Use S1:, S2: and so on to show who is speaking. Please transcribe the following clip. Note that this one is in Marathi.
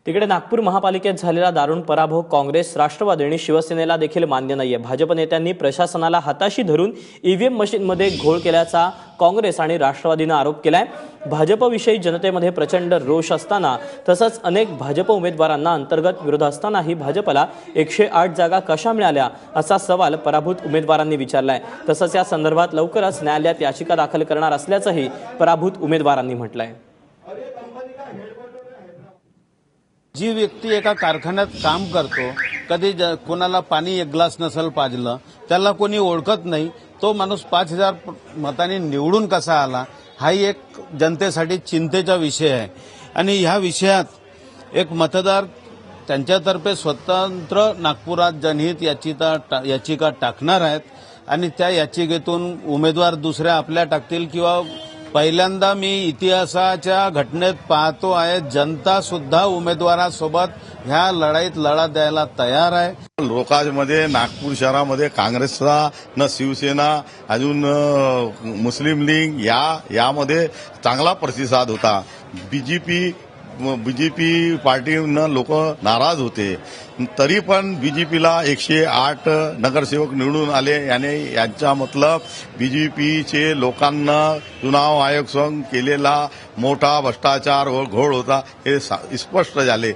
S1: तिकडे नागपूर महापालिकेत झालेला दारुण पराभव काँग्रेस, राष्ट्रवादी आणि शिवसेनेला देखील मान्य नाहीये। भाजप नेत्यांनी प्रशासनाला हाताशी धरून ईव्हीएम मशीनमध्ये घोळ केल्याचा काँग्रेस आणि राष्ट्रवादीने आरोप केलाय। भाजपविषयी जनतेमध्ये प्रचंड रोष असताना तसंच अनेक भाजप उमेदवारांना अंतर्गत विरोध असतानाही भाजपला 108 जागा कशा मिळाल्या असा सवाल पराभूत उमेदवारांनी विचारलाय। तसंच या संदर्भात लवकरच न्यायालयात याचिका दाखल करणार असल्याचंही पराभूत उमेदवारांनी म्हटलंय।
S2: जी व्यक्ती एका कारखान्यात काम करतो, कधी कोणाला पाणी एक ग्लास नसेल पाजलं, त्याला कोणी ओळखत नाही, तो माणूस 5000 मतांनी निवडून कसा आला, हाही एक जनतेसाठी चिंतेचा विषय आहे। आणि ह्या विषयात एक मतदार त्यांच्यातर्फे स्वतंत्र नागपुरात जनहित याचिका टाकणार आहेत आणि त्या याचिकेतून उमेदवार दुसऱ्या आपल्या टाकतील किंवा पहिल्यांदा मी इतिहासाच्या घटनेत पाहतो आहे जनता सुद्धा उमेदवारासोबत ह्या लढाईत लढा द्यायला तयार आहे।
S3: लोकांमध्ये नागपूर शहरामध्ये काँग्रेसचा न शिवसेना अजून मुस्लिम लीग यामध्ये चांगला प्रतिसाद होता। बीजेपी पार्टीनं लोक नाराज होते, तरी पण बीजेपीला 108 नगरसेवक निवडून आले। यांचा मतलब बीजेपीचे लोकांना चुनाव आयोग संघ केलेला मोठा भ्रष्टाचार व घोळ होता हे स्पष्ट झाले।